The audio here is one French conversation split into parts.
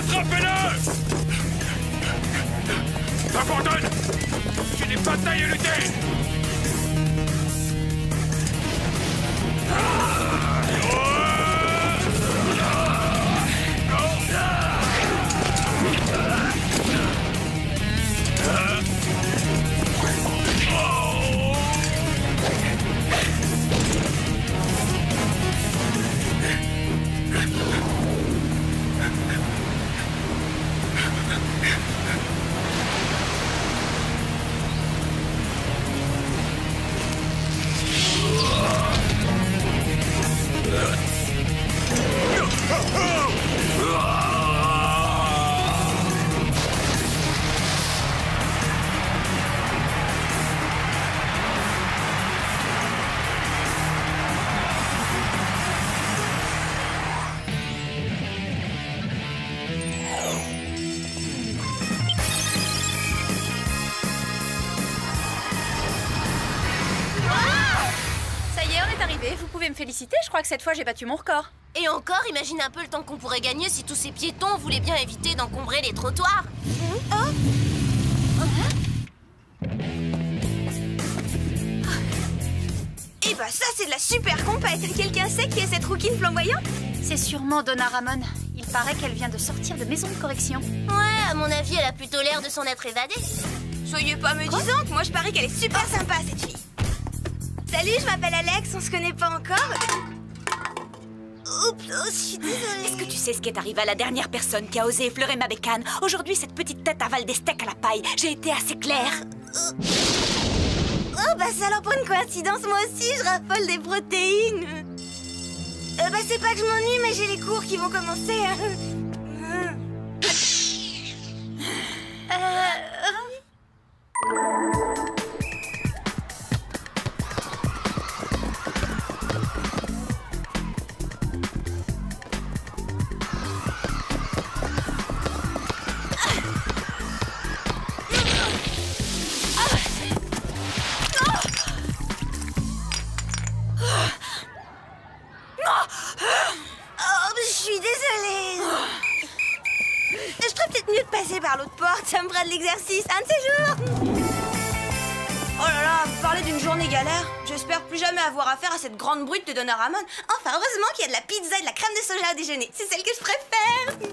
Attrapez-le! Abandonne! Tu n'es pas taillé à lutter! Vous pouvez me féliciter, je crois que cette fois j'ai battu mon record. Et encore, imagine un peu le temps qu'on pourrait gagner si tous ces piétons voulaient bien éviter d'encombrer les trottoirs. Eh bah ça c'est de la super compète. Quelqu'un sait qui est cette rouquine flamboyante? C'est sûrement Donna Ramon. Il paraît qu'elle vient de sortir de maison de correction. Ouais, à mon avis, elle a plutôt l'air de s'en être évadée. Soyez pas médisante, moi je parie qu'elle est super sympa cette fille. Salut, je m'appelle Alex, on se connaît pas encore. Oups, je suis désolée. Est-ce que tu sais ce qui est arrivé à la dernière personne qui a osé effleurer ma bécane? Aujourd'hui, cette petite tête avale des steaks à la paille. J'ai été assez claire. Oh, bah ça alors pour une coïncidence, moi aussi je raffole des protéines. Bah c'est pas que je m'ennuie, mais j'ai les cours qui vont commencer. Par l'autre porte, ça me fera de l'exercice, un de ces jours. Oh là là, vous parlez d'une journée galère. J'espère plus jamais avoir affaire à cette grande brute de Donna Ramon. Enfin, heureusement qu'il y a de la pizza et de la crème de soja au déjeuner. C'est celle que je préfère.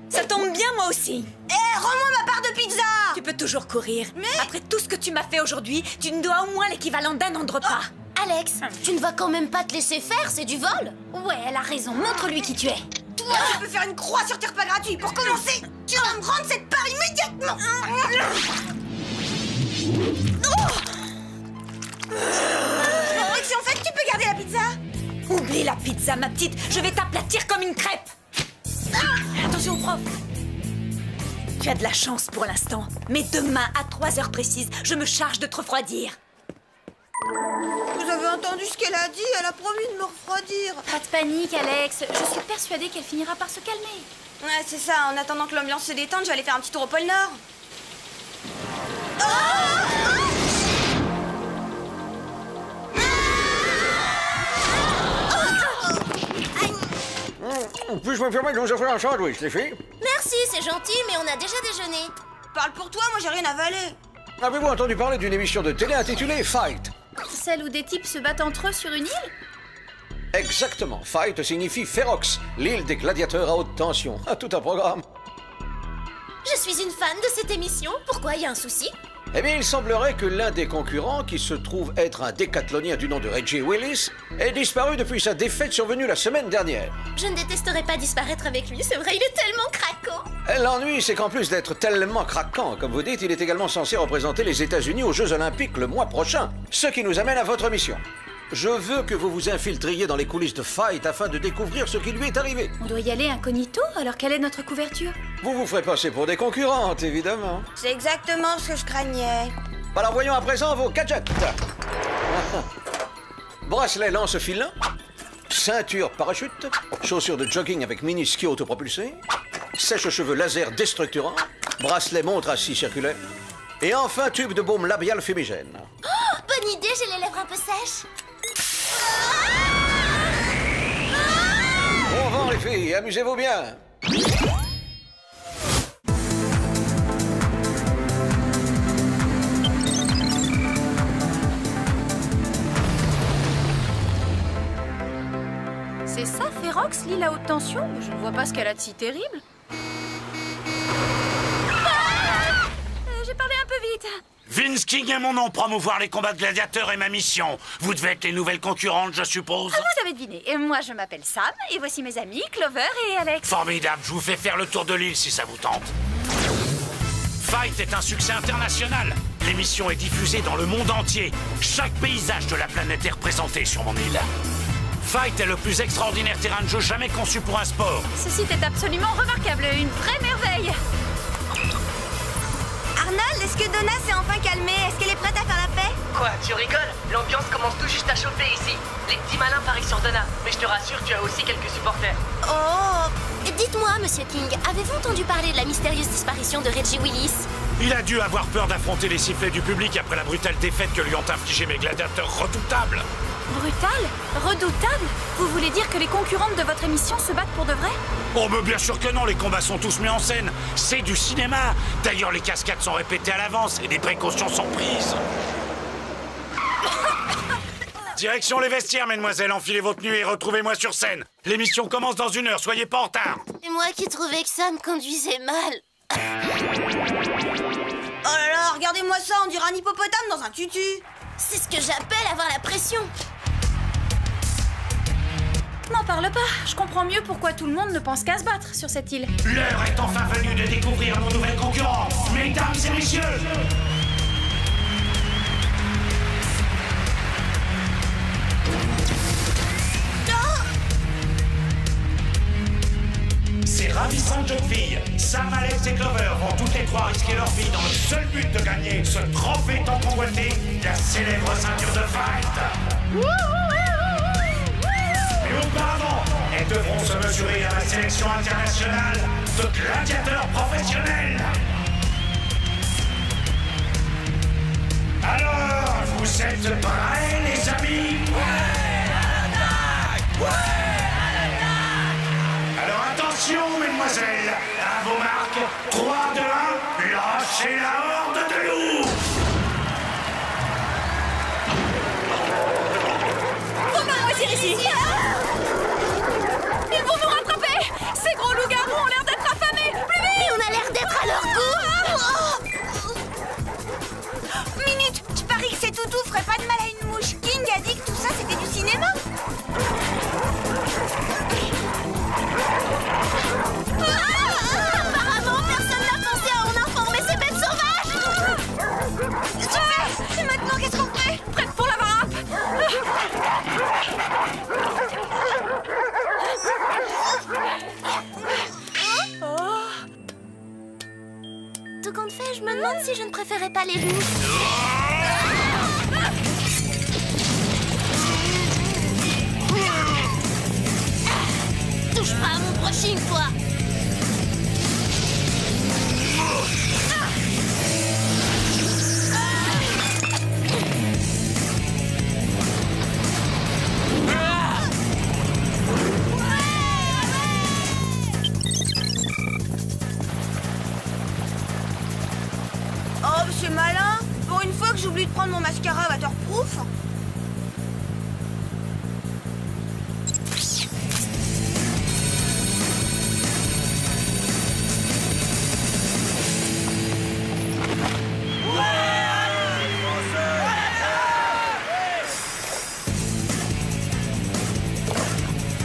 Ça tombe bien, moi aussi. Rends-moi ma part de pizza. Tu peux toujours courir. Mais... après tout ce que tu m'as fait aujourd'hui, tu me dois au moins l'équivalent d'un an de repas. Alex, tu ne vas quand même pas te laisser faire, c'est du vol. Ouais, elle a raison. Montre-lui qui tu es. Toi, tu peux faire une croix sur tes repas gratuits. Pour commencer, tu vas me rendre cette part immédiatement. Si en fait, tu peux garder la pizza. Oublie la pizza, ma petite. Je vais t'aplatir comme une crêpe. Attention, prof. Tu as de la chance pour l'instant. Mais demain, à 3 heures précises, je me charge de te refroidir. Vous avez entendu ce qu'elle a dit? Elle a promis de me refroidir. Pas de panique, Alex. Je suis persuadée qu'elle finira par se calmer. Ouais, c'est ça. En attendant que l'ambiance se détende, je vais aller faire un petit tour au pôle Nord. Puis-je me permettre de vous offrir un sandwich, les filles? Merci, c'est gentil, mais on a déjà déjeuné. Parle pour toi, moi j'ai rien avalé. Avez-vous entendu parler d'une émission de télé intitulée Fight? Celle où des types se battent entre eux sur une île? Exactement. Fight signifie Ferox, l'île des gladiateurs à haute tension. Tout un programme. Je suis une fan de cette émission. Pourquoi, y a un souci? Eh bien, il semblerait que l'un des concurrents, qui se trouve être un décathlonien du nom de Reggie Willis, ait disparu depuis sa défaite survenue la semaine dernière. Je ne détesterais pas disparaître avec lui, c'est vrai, il est tellement craquant. L'ennui, c'est qu'en plus d'être tellement craquant, comme vous dites, il est également censé représenter les États-Unis aux Jeux Olympiques le mois prochain. Ce qui nous amène à votre mission. Je veux que vous vous infiltriez dans les coulisses de Fight afin de découvrir ce qui lui est arrivé. On doit y aller incognito, alors quelle est notre couverture? Vous vous ferez passer pour des concurrentes, évidemment. C'est exactement ce que je craignais. Alors voyons à présent vos gadgets. Bracelet lance-filin, ceinture parachute, chaussures de jogging avec mini-ski autopropulsé, sèche-cheveux laser déstructurant, bracelet montre à scie circulaire, et enfin tube de baume labial fumigène. Oh, bonne idée, j'ai les lèvres un peu sèches. Bon vent les filles, amusez-vous bien. C'est ça, Ferox, l'île à haute tension? Je ne vois pas ce qu'elle a de si terrible. J'ai parlé un peu vite. Vince King est mon nom, promouvoir les combats de gladiateurs est ma mission. Vous devez être les nouvelles concurrentes, je suppose. Ah, vous avez deviné. Et moi, je m'appelle Sam, et voici mes amis, Clover et Alex. Formidable, je vous fais faire le tour de l'île si ça vous tente. Fight est un succès international. L'émission est diffusée dans le monde entier. Chaque paysage de la planète est représenté sur mon île. Fight est le plus extraordinaire terrain de jeu jamais conçu pour un sport. Ce site est absolument remarquable, une vraie merveille. Arnold, est-ce que Donna s'est enfin calmée? Est-ce qu'elle est prête à faire la paix? Quoi, tu rigoles? L'ambiance commence tout juste à chauffer ici. Les petits malins parient sur Donna. Mais je te rassure, tu as aussi quelques supporters. Oh! Dites-moi, Monsieur King, avez-vous entendu parler de la mystérieuse disparition de Reggie Willis? Il a dû avoir peur d'affronter les sifflets du public après la brutale défaite que lui ont infligé mes gladiateurs redoutables. Brutal? Redoutable? Vous voulez dire que les concurrentes de votre émission se battent pour de vrai? Oh, mais bien sûr que non, les combats sont tous mis en scène. C'est du cinéma. D'ailleurs, les cascades sont répétées à l'avance et des précautions sont prises. Direction les vestiaires, mesdemoiselles. Enfilez vos tenues et retrouvez-moi sur scène. L'émission commence dans 1 heure, soyez pas en retard. C'est moi qui trouvais que Sam conduisait mal. Oh là là, regardez-moi ça, on dirait un hippopotame dans un tutu. C'est ce que j'appelle avoir la pression. N'en parle pas, je comprends mieux pourquoi tout le monde ne pense qu'à se battre sur cette île. L'heure est enfin venue de découvrir nos nouvelles concurrentes. Mesdames et messieurs, ces ravissantes jeunes filles, Sam, Alex et Clover, vont toutes les 3 risquer leur vie dans le seul but de gagner ce trophée tant convoité, la célèbre ceinture de Fight. Mais auparavant, elles devront se mesurer à la sélection internationale de gladiateurs professionnels. Alors, vous êtes prêts, les amis? Alors attention, mesdemoiselles, à vos marques, 3, 2, 1, lâchez la horde de loups! Faut pas moisir ici! Ils vont nous rattraper! Ces gros loups-garous ont l'air d'être affamés! Plus vite! Mais on a l'air d'être à leur goût! Minute, je parie que ces toutous feraient pas de mal à une mouche. King a dit que tout ça c'était du cinéma. Apparemment, personne n'a pensé à en informer ces bêtes sauvages! Super! Et maintenant, qu'est-ce qu'on fait? Prête pour la varap! Tout compte fait, je me demande si je ne préférais pas les loups. Touche pas à mon brushing, toi! Oh, c'est malin. Pour une fois que j'oublie de prendre mon mascara waterproof.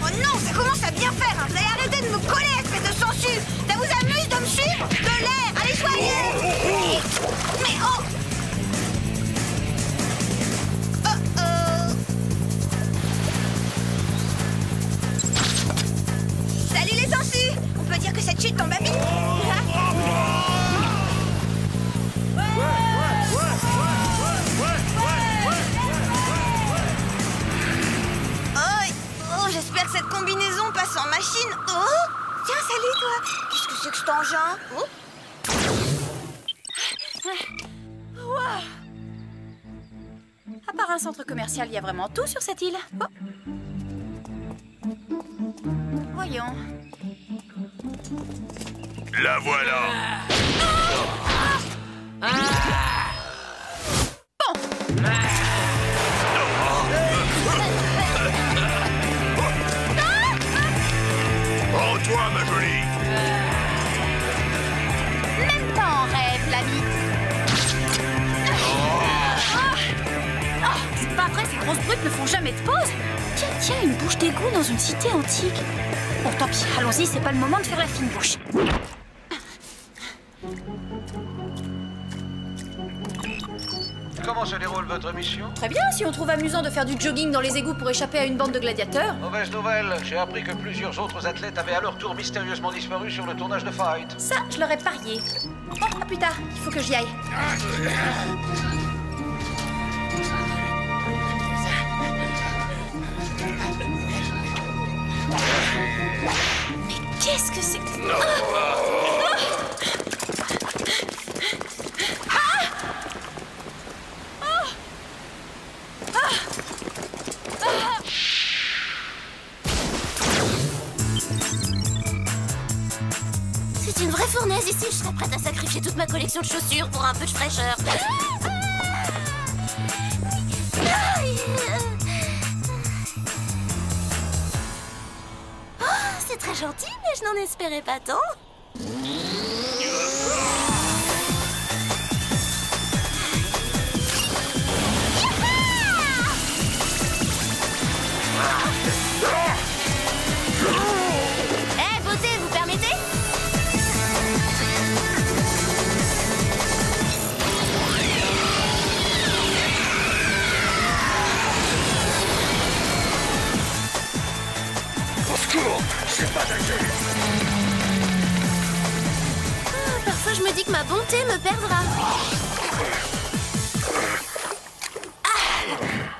Oh non, ça commence à bien faire, hein. Vous allez arrêter de me coller, espèce de sangsue. Ça vous amuse de me suivre? De l'air, allez joyeux. Mais oh! Salut les sangsues. On peut dire que cette chute tombe à pic. Oh, j'espère que cette combinaison passe en machine. Oh! Tiens, salut toi. Qu'est-ce que c'est que cet engin? Oh! Wow. À part un centre commercial, il y a vraiment tout sur cette île. Oh. Voyons. La voilà! grosses brutes ne font jamais de pause. Tiens, une bouche d'égout dans une cité antique. Bon, tant pis, allons-y, c'est pas le moment de faire la fine bouche. Comment se déroule votre mission? Très bien, si on trouve amusant de faire du jogging dans les égouts pour échapper à une bande de gladiateurs. Mauvaise nouvelle, j'ai appris que plusieurs autres athlètes avaient à leur tour mystérieusement disparu sur le tournage de Fight. Ça, je l'aurais parié. Bon, à plus tard, il faut que j'y aille. Mais qu'est-ce que c'est? C'est une vraie fournaise ici, je serais prête à sacrifier toute ma collection de chaussures pour un peu de fraîcheur. Oh, c'est très gentil, mais je n'en espérais pas tant. Eh, beauté, vous permettez? Parfois je me dis que ma bonté me perdra.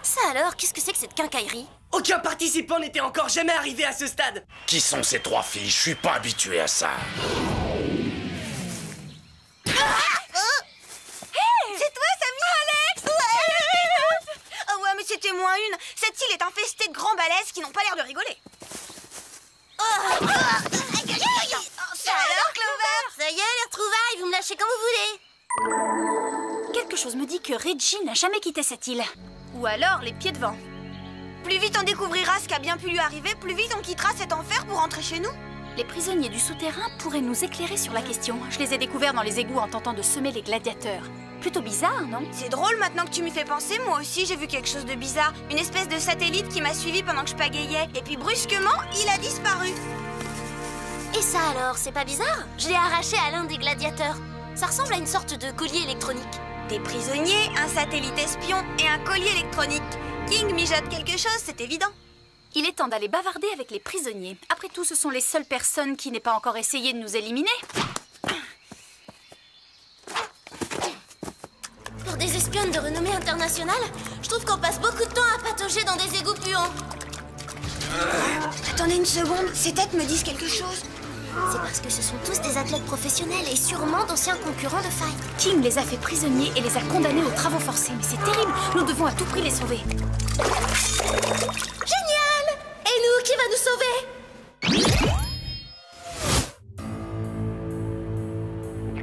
Ça alors, qu'est-ce que c'est que cette quincaillerie? Aucun participant n'était encore jamais arrivé à ce stade. Qui sont ces trois filles? Je suis pas habitué à ça. C'est toi, Samy? Alex? Oh ouais, mais c'était moins une. Cette île est infestée de grands balèzes qui n'ont pas l'air de rigoler. Ça alors, Clover? Ça y est, les retrouvailles, vous me lâchez quand vous voulez. Quelque chose me dit que Reggie n'a jamais quitté cette île. Ou alors les pieds devant. Plus vite on découvrira ce qui a bien pu lui arriver, plus vite on quittera cet enfer pour rentrer chez nous. Les prisonniers du souterrain pourraient nous éclairer sur la question. Je les ai découverts dans les égouts en tentant de semer les gladiateurs. Plutôt bizarre, non? C'est drôle maintenant que tu m'y fais penser, moi aussi j'ai vu quelque chose de bizarre. Une espèce de satellite qui m'a suivi pendant que je pagayais. Et puis brusquement, il a disparu. Et ça alors, c'est pas bizarre? Je l'ai arraché à l'un des gladiateurs. Ça ressemble à une sorte de collier électronique. Des prisonniers, un satellite espion et un collier électronique. King mijote quelque chose, c'est évident. Il est temps d'aller bavarder avec les prisonniers. Après tout, ce sont les seules personnes qui n'aient pas encore essayé de nous éliminer. Pour des espionnes de renommée internationale, je trouve qu'on passe beaucoup de temps à patauger dans des égouts puants. Attendez une seconde, ces têtes me disent quelque chose. C'est parce que ce sont tous des athlètes professionnels et sûrement d'anciens concurrents de Fight. King les a fait prisonniers et les a condamnés aux travaux forcés. Mais c'est terrible, nous devons à tout prix les sauver. Génial! Et nous, qui va nous sauver?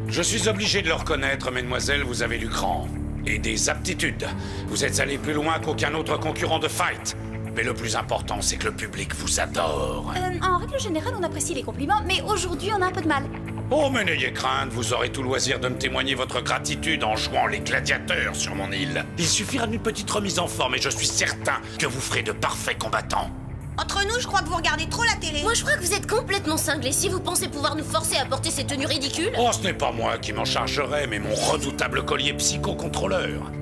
Je suis obligé de le reconnaître, mesdemoiselles, vous avez du cran. Et des aptitudes. Vous êtes allé plus loin qu'aucun autre concurrent de Fight. Mais le plus important, c'est que le public vous adore. En règle générale, on apprécie les compliments, mais aujourd'hui, on a un peu de mal. Oh, mais n'ayez crainte, vous aurez tout loisir de me témoigner votre gratitude en jouant les gladiateurs sur mon île. Il suffira d'une petite remise en forme et je suis certain que vous ferez de parfaits combattants. Entre nous, je crois que vous regardez trop la télé. Moi, je crois que vous êtes complètement cinglés si vous pensez pouvoir nous forcer à porter ces tenues ridicules. Oh, ce n'est pas moi qui m'en chargerai, mais mon redoutable collier psychocontrôleur.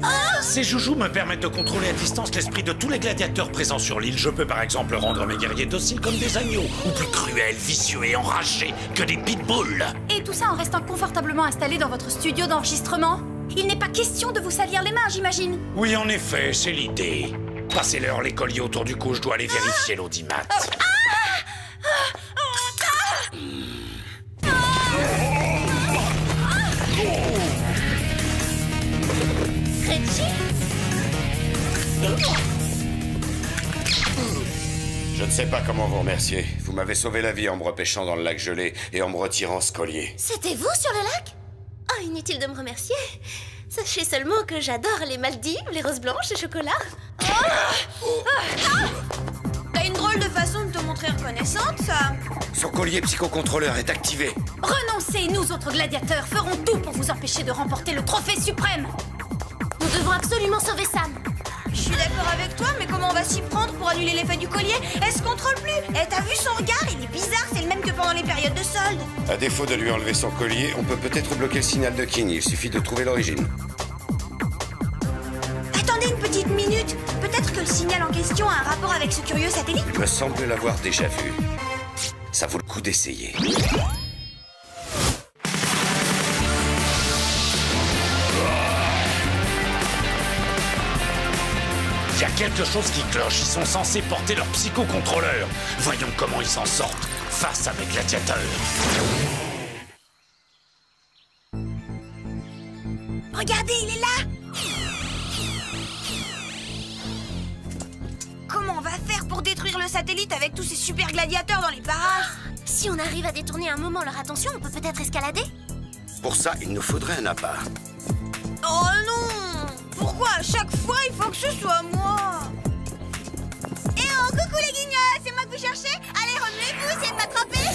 Ces joujoux me permettent de contrôler à distance l'esprit de tous les gladiateurs présents sur l'île. Je peux par exemple rendre mes guerriers dociles comme des agneaux, ou plus cruels, vicieux et enragés que des pitbulls. Et tout ça en restant confortablement installé dans votre studio d'enregistrement? Il n'est pas question de vous salir les mains, j'imagine. Oui, en effet, c'est l'idée. Passez-leur les colliers autour du cou, je dois aller vérifier l'audimat. Reggie? Je ne sais pas comment vous remercier. Vous m'avez sauvé la vie en me repêchant dans le lac gelé et en me retirant ce collier. C'était vous sur le lac? Oh, inutile de me remercier. Sachez seulement que j'adore les Maldives, les roses blanches et chocolat. T'as une drôle de façon de te montrer reconnaissante, ça. Son collier psychocontrôleur est activé. Renoncez, nous autres gladiateurs ferons tout pour vous empêcher de remporter le trophée suprême. Nous devons absolument sauver Sam. Je suis suis d'accord avec toi, mais comment on va s'y prendre pour annuler l'effet du collier? Elle se contrôle plus. Eh, t'as vu son regard? Il est bizarre, c'est le même que pendant les périodes de solde. À défaut de lui enlever son collier, on peut peut-être bloquer le signal de King. Il suffit de trouver l'origine. Attendez une petite minute. Peut-être que le signal en question a un rapport avec ce curieux satellite? Il me semble l'avoir déjà vu. Ça vaut le coup d'essayer. Il y a quelque chose qui cloche. Ils sont censés porter leur psychocontrôleur. Voyons comment ils s'en sortent face à mes gladiateurs. Regardez, il est là! Comment on va faire pour détruire le satellite avec tous ces super gladiateurs dans les parages? Si on arrive à détourner un moment leur attention, on peut peut-être escalader? Pour ça, il nous faudrait un appât. Oh non! Pourquoi à chaque fois il faut que ce soit moi? Eh oh, coucou les guignols, c'est moi que vous cherchez? Allez, remuez-vous, essayez de m'attraper!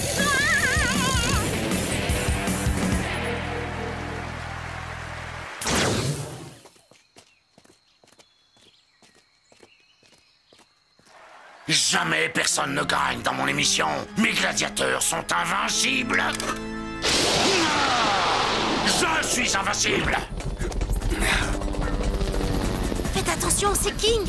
Jamais personne ne gagne dans mon émission. Mes gladiateurs sont invincibles. Je suis invincible. Faites attention, c'est King!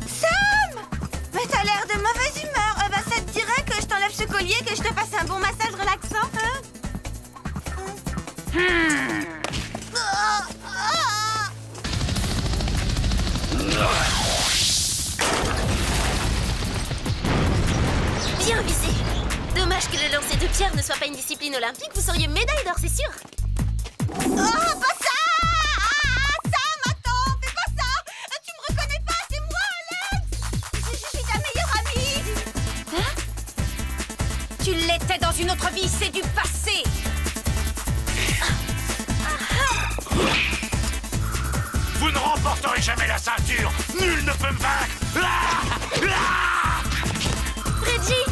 Sam! Mais t'as l'air de mauvaise humeur. Bah ça te dirait que je t'enlève ce collier, que je te fasse un bon massage relaxant, hein? Bien visé! Dommage que le lancer de pierre ne soit pas une discipline olympique, vous seriez médaille d'or, c'est sûr! Oh, pas ça! Sam, attends, fais pas ça! Tu me reconnais pas, c'est moi, Alex! Je suis ta meilleure amie! Hein? Tu l'étais dans une autre vie, c'est du passé! Vous ne remporterez jamais la ceinture. Nul ne peut me vaincre. Reggie!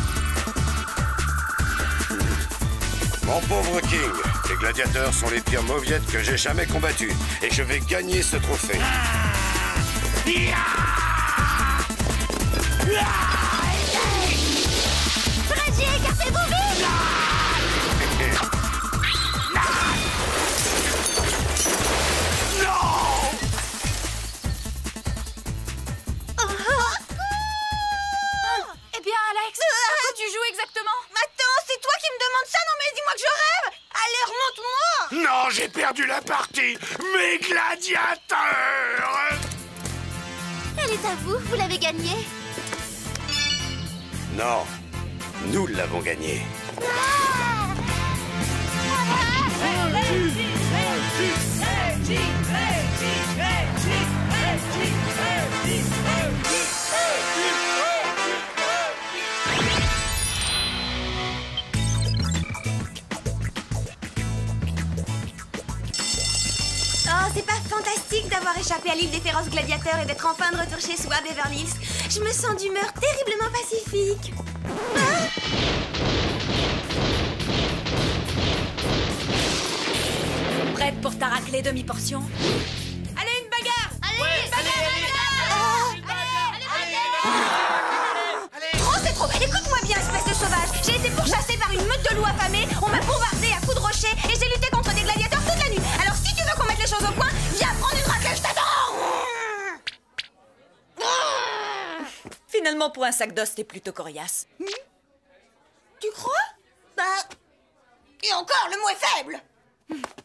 Mon pauvre King, les gladiateurs sont les pires mauviettes que j'ai jamais combattus. Et je vais gagner ce trophée. Reggie, écartez-vous vite! Eh bien, Alex, à quoi tu joues exactement? Attends, c'est toi qui me demandes ça? Non mais dis-moi que je rêve! Allez, remonte-moi! Non, j'ai perdu la partie. Mes gladiateurs. Elle est à vous, vous l'avez gagnée. Non, nous l'avons gagné. Oh, c'est pas fantastique d'avoir échappé à l'île des féroces gladiateurs et d'être enfin de retour chez soi à Beverly Hills. Je me sens d'humeur terriblement pacifique. Prête pour ta raclée demi-portion? Allez, une bagarre! Allez, une bagarre! Trop, c'est trop! Écoute-moi bien, espèce de sauvage! J'ai été pourchassée par une meute de loups affamés, on m'a bombardé à coups de rochers et j'ai lutté contre des gladiateurs toute la nuit. Alors si tu veux qu'on mette les choses au point, viens prendre une raclée, je t'attends! Finalement, pour un sac d'os, t'es plutôt coriace. Tu crois? Bah... Et encore, le mot est faible!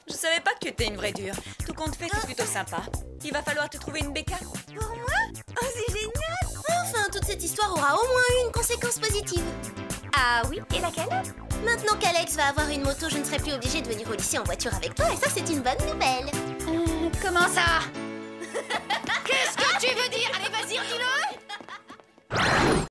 Je savais pas que tu étais une vraie dure. Tout compte fait, t'es plutôt sympa. Il va falloir te trouver une bécane. Pour moi? Oh, c'est génial! Enfin, toute cette histoire aura au moins eu une conséquence positive. Ah oui, et laquelle? Maintenant qu'Alex va avoir une moto, je ne serai plus obligée de venir au lycée en voiture avec toi, et ça, c'est une bonne nouvelle. Comment ça?